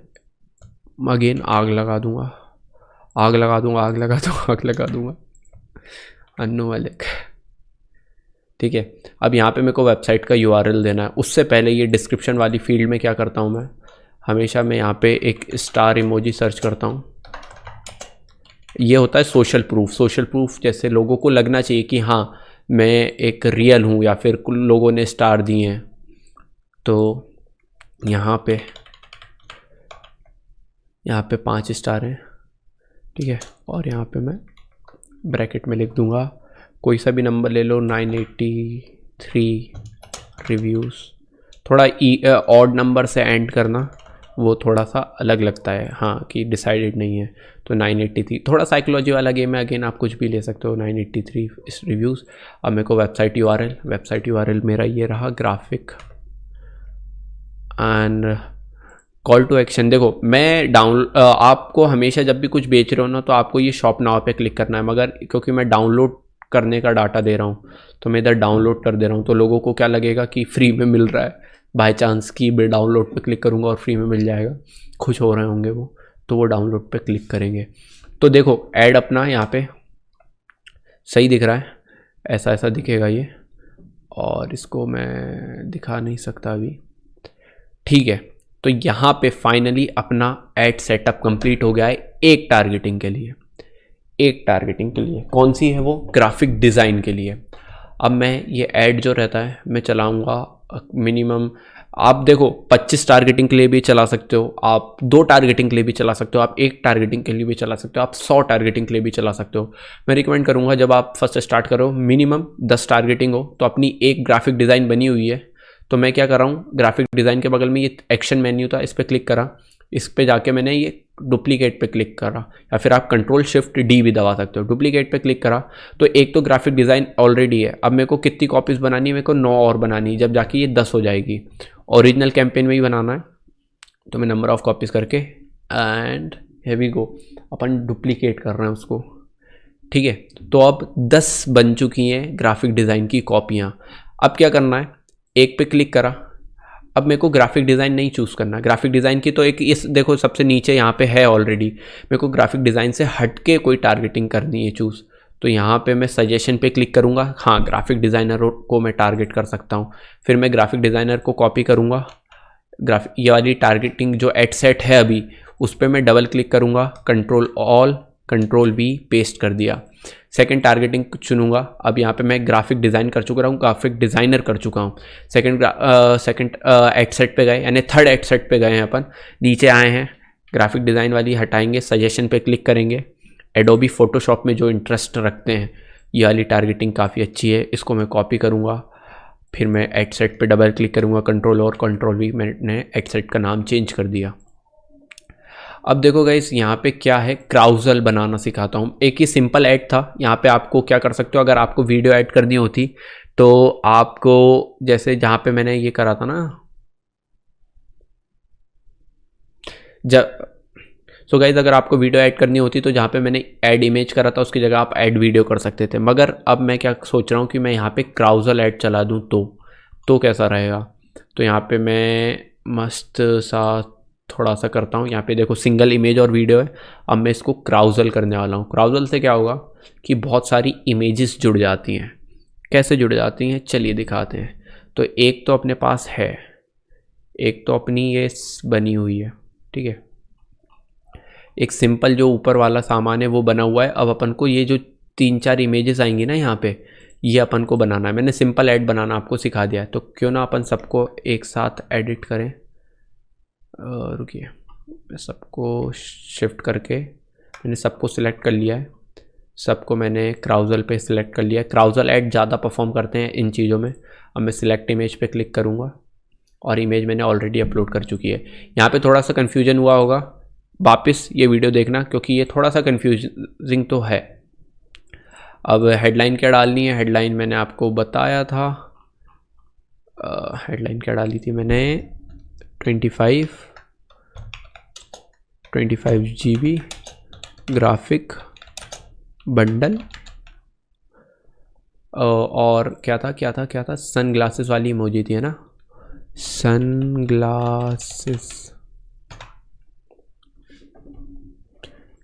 अगेन आग लगा दूँगा अन्नू मलिक, ठीक है। अब यहाँ पे मेरे को वेबसाइट का URL देना है। उससे पहले ये डिस्क्रिप्शन वाली फील्ड में क्या करता हूँ मैं हमेशा, मैं यहाँ पे एक स्टार इमोजी सर्च करता हूँ। ये होता है सोशल प्रूफ, जैसे लोगों को लगना चाहिए कि हाँ मैं एक रियल हूँ या फिर लोगों ने स्टार दिए हैं। तो यहाँ पे यहाँ पे 5 स्टार हैं, ठीक है। और यहाँ पे मैं ब्रैकेट में लिख दूँगा कोई सा भी नंबर ले लो, 983 रिव्यूज़। थोड़ा ऑड नंबर से एंड करना, वो थोड़ा सा अलग लगता है, हाँ, कि डिसाइडेड नहीं है। तो 983 थोड़ा साइकोलॉजी वाला गेम है, अगेन आप कुछ भी ले सकते हो। 983 इस रिव्यूज़। अब मेरे को वेबसाइट यूआरएल मेरा ये रहा, graphic and call to action. देखो मैं आपको हमेशा जब भी कुछ बेच रहे हो ना, तो आपको ये शॉप नाउ पे क्लिक करना है, मगर क्योंकि मैं डाउनलोड करने का डाटा दे रहा हूँ तो मैं इधर डाउनलोड कर दे रहा हूँ, तो लोगों को क्या लगेगा कि फ्री में मिल रहा है, बाय चांस की मैं डाउनलोड पे क्लिक करूँगा और फ्री में मिल जाएगा, खुश हो रहे होंगे वो, तो वो डाउनलोड पे क्लिक करेंगे। तो देखो ऐड अपना यहाँ पे सही दिख रहा है, ऐसा ऐसा दिखेगा ये, और इसको मैं दिखा नहीं सकता अभी, ठीक है। तो यहाँ पे फाइनली अपना एड सेटअप कंप्लीट हो गया है एक टारगेटिंग के लिए। कौन सी है वो? ग्राफिक डिज़ाइन के लिए। अब मैं ये ऐड जो रहता है मैं चलाऊँगा मिनिमम, आप देखो 25 टारगेटिंग के लिए भी चला सकते हो, आप 2 टारगेटिंग के लिए भी चला सकते हो, आप 1 टारगेटिंग के लिए भी चला सकते हो, आप 100 टारगेटिंग के लिए भी चला सकते हो। मैं रिकमेंड करूँगा जब आप फर्स्ट स्टार्ट करो मिनिमम 10 टारगेटिंग हो, तो अपनी एक ग्राफिक डिज़ाइन बनी हुई है, तो मैं क्या कर रहा हूँ, ग्राफिक डिज़ाइन के बगल में ये एक्शन मेन्यू था, इस पर क्लिक करा, इस पे जाके मैंने ये डुप्लीकेट पे क्लिक करा, या फिर आप Ctrl+Shift+D भी दबा सकते हो। डुप्लीकेट पे क्लिक करा तो एक तो ग्राफिक डिज़ाइन ऑलरेडी है। अब मेरे को कितनी कॉपीज़ बनानी है? मेरे को 9 और बनानी है, जब जाके ये 10 हो जाएगी। ओरिजिनल कैंपेन में ही बनाना है, तो मैं नंबर ऑफ़ कॉपीज़ करके एंड हियर वी गो, अपन डुप्लीकेट कर रहे हैं उसको, ठीक है। तो अब 10 बन चुकी हैं ग्राफिक डिज़ाइन की कॉपियाँ। अब क्या करना है, एक पे क्लिक करा, अब मेरे को ग्राफिक डिज़ाइन नहीं चूज़ करना। ग्राफिक डिज़ाइन की तो एक इस देखो सबसे नीचे यहाँ पे है ऑलरेडी, मेरे को ग्राफिक डिज़ाइन से हट के कोई टारगेटिंग करनी है चूज़, तो यहाँ पे मैं सजेशन पे क्लिक करूँगा, हाँ ग्राफिक डिज़ाइनर को मैं टारगेट कर सकता हूँ। फिर मैं ग्राफिक डिज़ाइनर को कॉपी करूँगा, ये वाली टारगेटिंग जो एड सेट है अभी उस पर मैं डबल क्लिक करूँगा, Ctrl+V पेस्ट कर दिया। सेकंड टारगेटिंग चुनूंगा, अब यहाँ पे मैं ग्राफिक डिज़ाइन कर चुका हूँ, ग्राफिक डिज़ाइनर कर चुका हूँ। सेकंड एड सेट पे गए, यानी थर्ड एड सेट पे गए हैं अपन, नीचे आए हैं, ग्राफिक डिज़ाइन वाली हटाएंगे, सजेशन पे क्लिक करेंगे। एडोबी फोटोशॉप में जो इंटरेस्ट रखते हैं ये वाली टारगेटिंग काफ़ी अच्छी है, इसको मैं कॉपी करूँगा। फिर मैं एड सेट पे डबल क्लिक करूँगा, Ctrl+V, मैंने एड सेट का नाम चेंज कर दिया। अब देखो गाइस यहाँ पे क्या है, क्राउजल बनाना सिखाता हूँ। एक ही सिंपल ऐड था, यहाँ पे आपको क्या कर सकते हो, अगर आपको वीडियो ऐड करनी होती तो आपको जैसे जहाँ पे मैंने ये करा था ना, सो गाइस अगर आपको वीडियो ऐड करनी होती तो जहाँ पे मैंने ऐड इमेज करा था उसकी जगह आप ऐड वीडियो कर सकते थे, मगर अब मैं क्या सोच रहा हूँ कि मैं यहाँ पे क्राउजल ऐड चला दूँ तो कैसा रहेगा। तो यहाँ पे मैं मस्त सा थोड़ा सा करता हूँ, यहाँ पे देखो सिंगल इमेज और वीडियो है। अब मैं इसको क्राउजल करने वाला हूँ। क्राउजल से क्या होगा कि बहुत सारी इमेजेस जुड़ जाती हैं। कैसे जुड़ जाती हैं चलिए दिखाते हैं। तो एक तो अपने पास है, एक तो अपनी ये बनी हुई है, ठीक है, एक सिंपल जो ऊपर वाला सामान है वो बना हुआ है। अब अपन को ये जो 3-4 इमेजेस आएंगी ना यहाँ पे, ये अपन को बनाना है। मैंने सिंपल ऐड बनाना आपको सिखा दिया है, तो क्यों ना अपन सबको एक साथ एडिट करें। रुकिए, मैं सबको शिफ्ट करके मैंने सबको सिलेक्ट कर लिया है, सबको मैंने क्राउजल पे सिलेक्ट कर लिया है। क्राउजल ऐड ज़्यादा परफॉर्म करते हैं इन चीज़ों में। अब मैं सिलेक्ट इमेज पे क्लिक करूँगा और इमेज मैंने ऑलरेडी अपलोड कर चुकी है। यहाँ पे थोड़ा सा कन्फ्यूजन हुआ होगा, वापस ये वीडियो देखना क्योंकि ये थोड़ा सा कन्फ्यूजिंग तो है। अब हेडलाइन क्या डालनी है, हेडलाइन मैंने आपको बताया था, हेडलाइन क्या डाली थी मैंने, 25 GB ग्राफिक बंडल, और क्या था, सन ग्लासेस वाली इमोजी थी, है ना, सन ग्लासेस,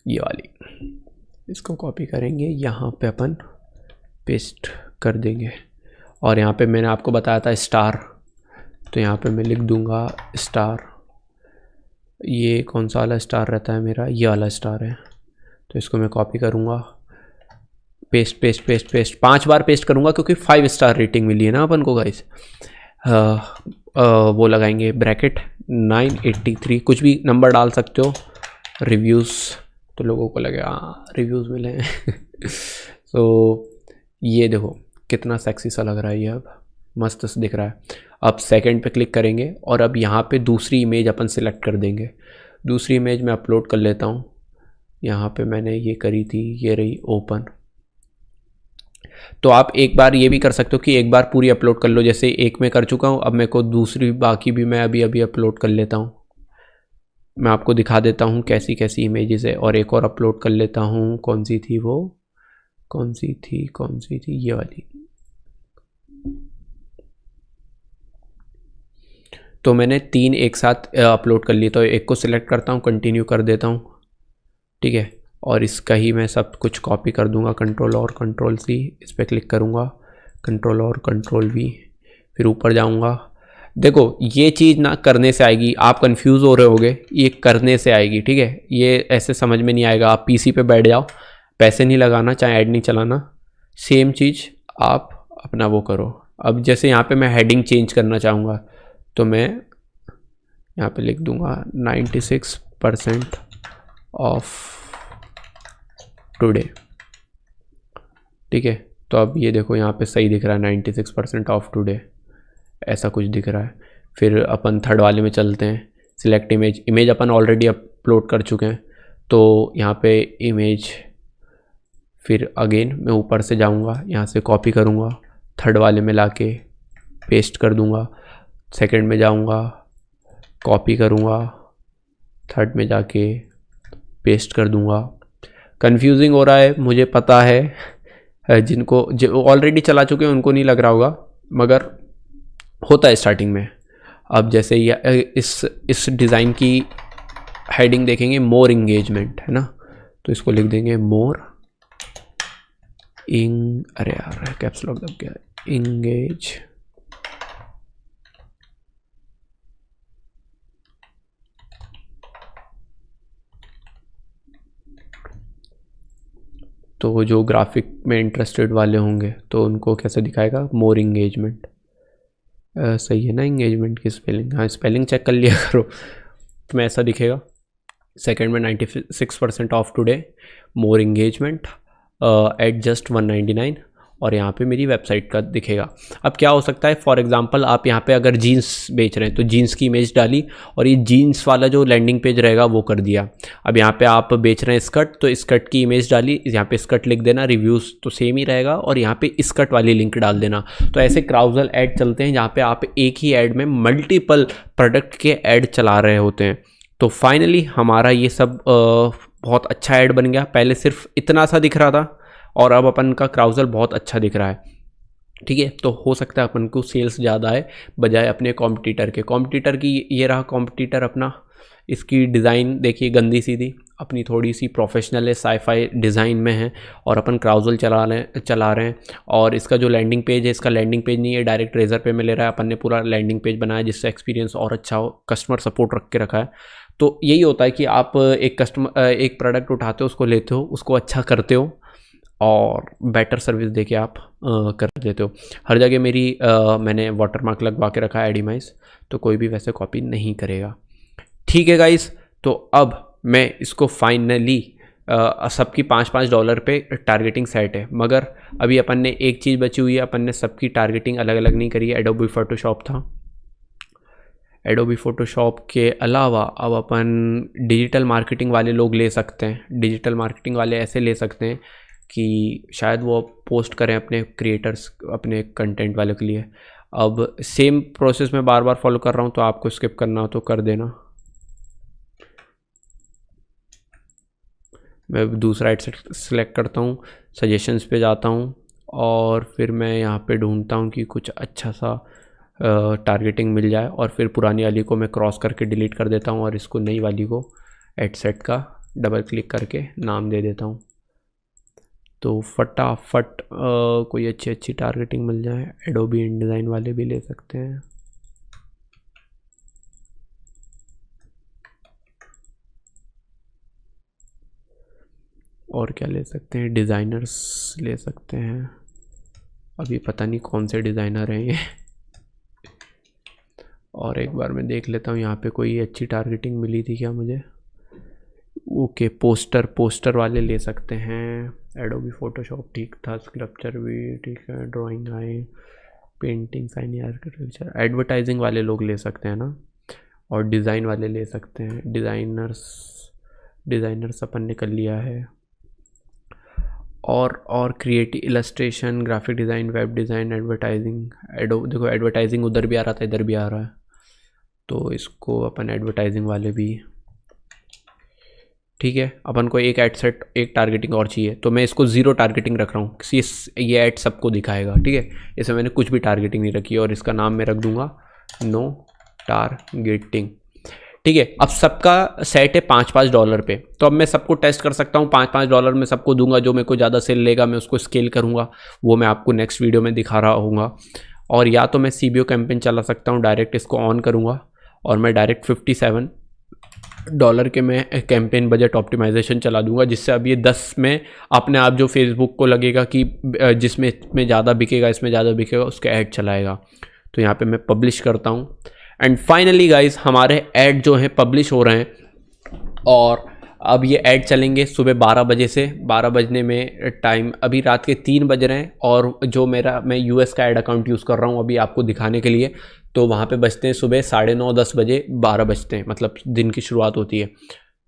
ये वाली। इसको कॉपी करेंगे, यहाँ पे अपन पेस्ट कर देंगे। और यहाँ पे मैंने आपको बताया था स्टार, तो यहाँ पे मैं लिख दूँगा स्टार। ये कौन सा वाला स्टार रहता है मेरा, ये वाला स्टार है। तो इसको मैं कॉपी करूँगा, पेस्ट 5 बार पेस्ट करूँगा क्योंकि 5 स्टार रेटिंग मिली है ना अपन को गाइस। वो लगाएंगे ब्रैकेट 983, कुछ भी नंबर डाल सकते हो, रिव्यूज़, तो लोगों को लगेगा हाँ रिव्यूज़ मिले हैं तो ये देखो कितना सेक्सी सा लग रहा है ये, अब मस्त से दिख रहा है। अब सेकंड पे क्लिक करेंगे और अब यहाँ पे दूसरी इमेज अपन सिलेक्ट कर देंगे। दूसरी इमेज मैं अपलोड कर लेता हूँ। यहाँ पे मैंने ये करी थी, ये रही ओपन। तो आप एक बार ये भी कर सकते हो कि एक बार पूरी अपलोड कर लो, जैसे एक में कर चुका हूँ, अब मेरे को दूसरी बाकी भी मैं अभी अभी अपलोड कर लेता हूँ। मैं आपको दिखा देता हूँ कैसी कैसी इमेजेस है, और एक और अपलोड कर लेता हूँ। कौन सी थी वो, कौन सी थी ये वाली। तो मैंने 3 एक साथ अपलोड कर ली, तो एक को सिलेक्ट करता हूँ, कंटिन्यू कर देता हूँ, ठीक है। और इसका ही मैं सब कुछ कॉपी कर दूंगा, कंट्रोल और कंट्रोल सी, इस पर क्लिक करूँगा, कंट्रोल और कंट्रोल वी, फिर ऊपर जाऊँगा। देखो ये चीज़ ना करने से आएगी, आप कंफ्यूज हो रहे होगे, ये करने से आएगी, ठीक है। ये ऐसे समझ में नहीं आएगा। आप पीसी पे बैठ जाओ, पैसे नहीं लगाना, चाहे ऐड नहीं चलाना, सेम चीज़ आप अपना वो करो। अब जैसे यहाँ पे मैं हेडिंग चेंज करना चाहूँगा, तो मैं यहाँ पे लिख दूँगा 96% ऑफ टुडे, ठीक है। तो अब ये देखो यहाँ पे सही दिख रहा है 96% ऑफ टुडे, ऐसा कुछ दिख रहा है। फिर अपन थर्ड वाले में चलते हैं, सिलेक्ट इमेज। इमेज अपन ऑलरेडी अपलोड कर चुके हैं, तो यहाँ पे इमेज, फिर अगेन मैं ऊपर से जाऊँगा, यहाँ से कॉपी करूँगा, थर्ड वाले में लाके पेस्ट कर दूँगा। सेकंड में जाऊँगा, कॉपी करूँगा, थर्ड में जाके पेस्ट कर दूँगा। कंफ्यूजिंग हो रहा है मुझे पता है, जिनको जो ऑलरेडी चला चुके हैं उनको नहीं लग रहा होगा, मगर होता है स्टार्टिंग में। अब जैसे ये इस डिज़ाइन की हेडिंग देखेंगे, मोर इंगेजमेंट है ना, तो इसको लिख देंगे मोर अरे यार कैप्स लॉक दब गया, इंगेज। तो जो ग्राफिक में इंटरेस्टेड वाले होंगे तो उनको कैसे दिखाएगा, मोर इंगेजमेंट। सही है ना एंगेजमेंट की स्पेलिंग, हाँ स्पेलिंग चेक कर लिया करो। तो मैं ऐसा दिखेगा। सेकंड में 96% off today, more engagement at just 199, और यहाँ पे मेरी वेबसाइट का दिखेगा। अब क्या हो सकता है, फॉर एग्जांपल आप यहाँ पे अगर जीन्स बेच रहे हैं तो जीन्स की इमेज डाली, और ये जीन्स वाला जो लैंडिंग पेज रहेगा वो कर दिया। अब यहाँ पे आप बेच रहे हैं स्कर्ट, तो स्कर्ट की इमेज डाली, यहाँ पे स्कर्ट लिख देना, रिव्यूज़ तो सेम ही रहेगा, और यहाँ पे स्कर्ट वाली लिंक डाल देना। तो ऐसे क्राउजल ऐड चलते हैं जहाँ पे आप एक ही ऐड में मल्टीपल प्रोडक्ट के ऐड चला रहे होते हैं। तो फाइनली हमारा ये सब बहुत अच्छा ऐड बन गया। पहले सिर्फ इतना सा दिख रहा था, और अब अपन का क्राउजल बहुत अच्छा दिख रहा है, ठीक है। तो हो सकता है अपन को सेल्स ज़्यादा है बजाय अपने कॉम्पिटिटर के। कॉम्पिटिटर की ये रहा कॉम्पिटिटर अपना, इसकी डिज़ाइन देखिए गंदी सी थी, अपनी थोड़ी सी प्रोफेशनल है, साईफाई डिज़ाइन में है, और अपन क्राउजल चला रहे हैं। और इसका जो लैंडिंग पेज है, इसका लैंडिंग पेज नहीं है, डायरेक्ट रेजर पे में ले रहा है। अपन ने पूरा लैंडिंग पेज बनाया जिससे एक्सपीरियंस और अच्छा हो, कस्टमर सपोर्ट रख के रखा है। तो यही होता है कि आप एक प्रोडक्ट उठाते हो, उसको लेते हो, उसको अच्छा करते हो, और बेटर सर्विस देके आप कर देते हो। हर जगह मेरी मैंने वाटरमार्क लगवा के रखा है एडिमाइज, तो कोई भी वैसे कॉपी नहीं करेगा, ठीक है गाइस। तो अब मैं इसको फाइनली सबकी $5-5 पे टारगेटिंग सेट है, मगर अभी अपन ने एक चीज़ बची हुई है, अपन ने सबकी टारगेटिंग अलग अलग नहीं करी है। एडोबी फोटोशॉप था, एडोबी फोटोशॉप के अलावा अब अपन डिजिटल मार्केटिंग वाले लोग ले सकते हैं। डिजिटल मार्केटिंग वाले ऐसे ले सकते हैं कि शायद वो पोस्ट करें अपने क्रिएटर्स, अपने कंटेंट वाले के लिए। अब सेम प्रोसेस में बार बार फॉलो कर रहा हूँ, तो आपको स्किप करना हो तो कर देना। मैं दूसरा एड सेलेक्ट करता हूँ, सजेशंस पे जाता हूँ, और फिर मैं यहाँ पे ढूंढता हूँ कि कुछ अच्छा सा टारगेटिंग मिल जाए, और फिर पुरानी वाली को मैं क्रॉस करके डिलीट कर देता हूँ, और इसको नई वाली को एड सेट का डबल क्लिक करके नाम दे देता हूँ। तो फटाफट कोई अच्छी टारगेटिंग मिल जाए। एडोबी इनडिज़ाइन वाले भी ले सकते हैं, और क्या ले सकते हैं, डिज़ाइनर्स ले सकते हैं। अभी पता नहीं कौन से डिज़ाइनर हैं ये और एक बार मैं देख लेता हूँ यहाँ पे कोई अच्छी टारगेटिंग मिली थी क्या मुझे। ओके, पोस्टर वाले ले सकते हैं। एडोबी फोटोशॉप ठीक था, स्क्रप्चर भी ठीक है, ड्राइंग आए, पेंटिंग, साइन, आर्किटेक्चर, एडवर्टाइजिंग वाले लोग ले सकते हैं ना, और डिज़ाइन वाले ले सकते हैं। डिज़ाइनर्स अपन ने कर लिया है। और creative, illustration, graphic design, web design, advertising. देखो एडवर्टाइजिंग उधर भी आ रहा था, इधर भी आ रहा है, तो इसको अपन एडवर्टाइजिंग वाले भी, ठीक है। अपन को एक एड सेट, एक टारगेटिंग और चाहिए, तो मैं इसको 0 टारगेटिंग रख रहा हूँ, ये ऐड सबको दिखाएगा, ठीक है। इसमें मैंने कुछ भी टारगेटिंग नहीं रखी, और इसका नाम मैं रख दूंगा नो टारगेटिंग, ठीक है। अब सबका सेट है $5 पे, तो अब मैं सबको टेस्ट कर सकता हूँ। $5 में सबको दूंगा, जो मेरे को ज़्यादा सेल लेगा मैं उसको स्केल करूँगा, वो मैं आपको नेक्स्ट वीडियो में दिखा रहा हूँगा। और या तो मैं CBO कैंपेन चला सकता हूँ, डायरेक्ट इसको ऑन करूँगा और मैं डायरेक्ट $57 के मैं कैंपेन बजट ऑप्टिमाइजेशन चला दूंगा, जिससे अब ये 10 में अपने आप जो फेसबुक को लगेगा कि जिसमें इसमें ज़्यादा बिकेगा, इसमें ज़्यादा बिकेगा, उसके ऐड चलाएगा। तो यहाँ पे मैं पब्लिश करता हूँ, एंड फाइनली गाइज हमारे ऐड जो हैं पब्लिश हो रहे हैं। और अब ये ऐड चलेंगे सुबह 12 बजे से, 12 बजने में टाइम अभी रात के 3 बज रहे हैं, और जो मैं US का ऐड अकाउंट यूज़ कर रहा हूँ अभी आपको दिखाने के लिए, तो वहाँ पे बजते हैं सुबह 9:30 10 बजे, 12 बजते हैं, मतलब दिन की शुरुआत होती है।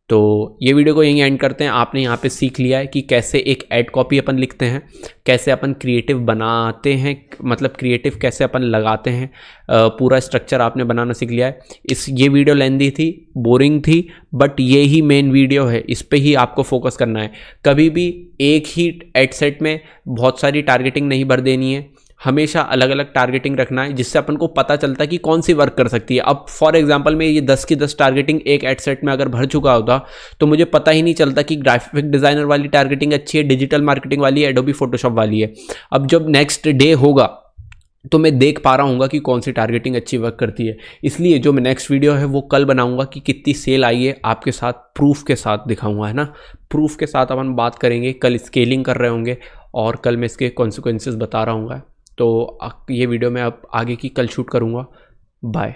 तो ये वीडियो को यहीं एंड करते हैं। आपने यहाँ पे सीख लिया है कि कैसे एक ऐड कॉपी अपन लिखते हैं, कैसे अपन क्रिएटिव बनाते हैं, मतलब क्रिएटिव कैसे अपन लगाते हैं, पूरा स्ट्रक्चर आपने बनाना सीख लिया है। ये वीडियो लेंदी थी, बोरिंग थी, बट ये ही मेन वीडियो है, इस पे ही आपको फोकस करना है। कभी भी एक ही एड सेट में बहुत सारी टारगेटिंग नहीं भर देनी है, हमेशा अलग अलग टारगेटिंग रखना है, जिससे अपन को पता चलता है कि कौन सी वर्क कर सकती है। अब फॉर एग्जांपल में ये 10 की 10 टारगेटिंग एक एड सेट में अगर भर चुका होता, तो मुझे पता ही नहीं चलता कि ग्राफिक डिज़ाइनर वाली टारगेटिंग अच्छी है, डिजिटल मार्केटिंग वाली है, एडोबी फोटोशॉप वाली है। अब जब नेक्स्ट डे होगा तो मैं देख पा रहा हूँ कि कौन सी टारगेटिंग अच्छी वर्क करती है। इसलिए जो मैं नेक्स्ट वीडियो है वो कल बनाऊंगा कि कितनी सेल आई है, आपके साथ प्रूफ के साथ दिखाऊंगा, है ना। प्रूफ के साथ अपन बात करेंगे, कल स्केलिंग कर रहे होंगे और कल मैं इसके कॉन्सिक्वेंसेस बता रहा हूँ। तो ये वीडियो मैं अब आगे की कल शूट करूँगा। बाय।